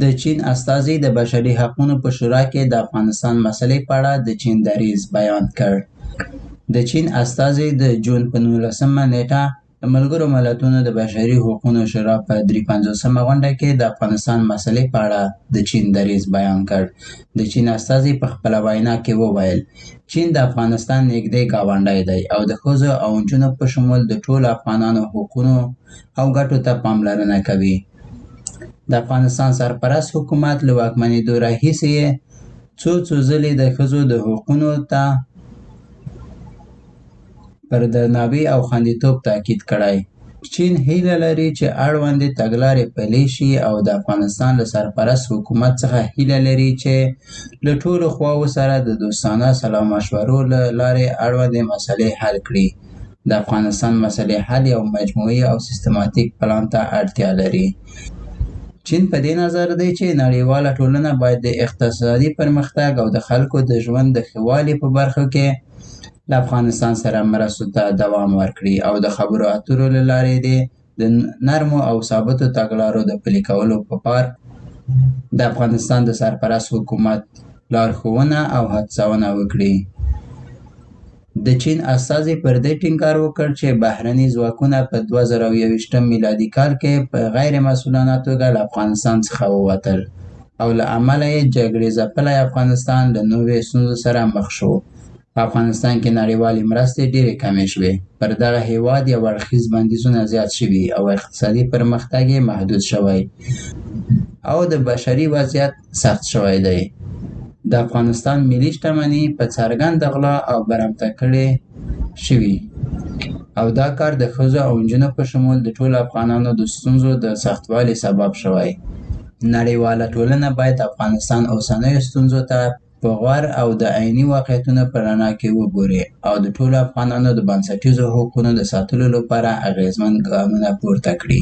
د چین استازي د بشري حقوقو په شورا کې د افغانستان مسلې په اړه د چین دریځ بیان کړ. د چین استازي د جون په 19مه نیټه د ملګرو ملتونو د بشري حقوقو شورا په 53مه غونډه کې د افغانستان مسلې په اړه د چین دریځ بیان کړ. د چین استازي په خپله وینا کې وویل، چین د افغانستان نږدې ګاونډی دی او د ښځو او نجونو په شمول د ټولو افغانانو حقونو او ګټو ته پاملرنه کوي. د افغانستان سرپرست حکومت له واکمنېدو راهیسې یې څو ځلې د ښځو د حقونو ته پر درناوي او خوندیتوب تاکید کړی. چین هیله لري چې اړوندې تګلارې پلي شي او د افغانستان له سرپرست حکومت څخه هیله لري چې له ټولو خواوو سره د دوستانه سلا مشورو له لارې اړوندې مسلې حل کړي. د افغانستان مسلې حل یو مجموعي او سیستماتیک پلان ته اړتیا لري. چین په دې نظر دی چې نړیواله ټولنه باید د اقتصادي پرمختګ او د خلکو د ژوند د ښه والي په برخو کې له افغانستان سره مرستو ته دوام ورکړي او د خبرو اترو له لارې د نرمو او ثابتو تګلارو د پلي کولو په پار د افغانستان د سرپرست حکومت لارښوونه او هڅونه وکړي. د چین استازي پر دې ټینګار وکړ چې بهرني ځواکونه په 2021 میلادي کال کې په غیر مسؤلانه توګه له افغانستان څخه ووتل او له امله یې جګړې ځپلی افغانستان له نوې ستونزو سره مخ شو. په افغانستان کې نړیوالې مرستې ډېرې کمې شوې، پر دغه هیواد یو اړخیز بندیزونه زیات شوي او اقتصادي پرمختګ یې محدود شوی او د بشري وضعیت سخت شوی دی. د افغانستان ملي شتمني په څرګنده غلا او برمته کړې شوي او دا کار د ښځو او نجونو په شمول د ټولو افغانانو د ستونزو د سختوالي سبب شوی. نړیواله ټولنه باید افغانستان اوسنیو ستونزو ته په غور او د عیني واقعیتونو په رڼا کې وګوري او د ټولو افغانانو د بنسټیزو حقونو د ساتلو لپاره اغېزمن ګامونه پورته کړي.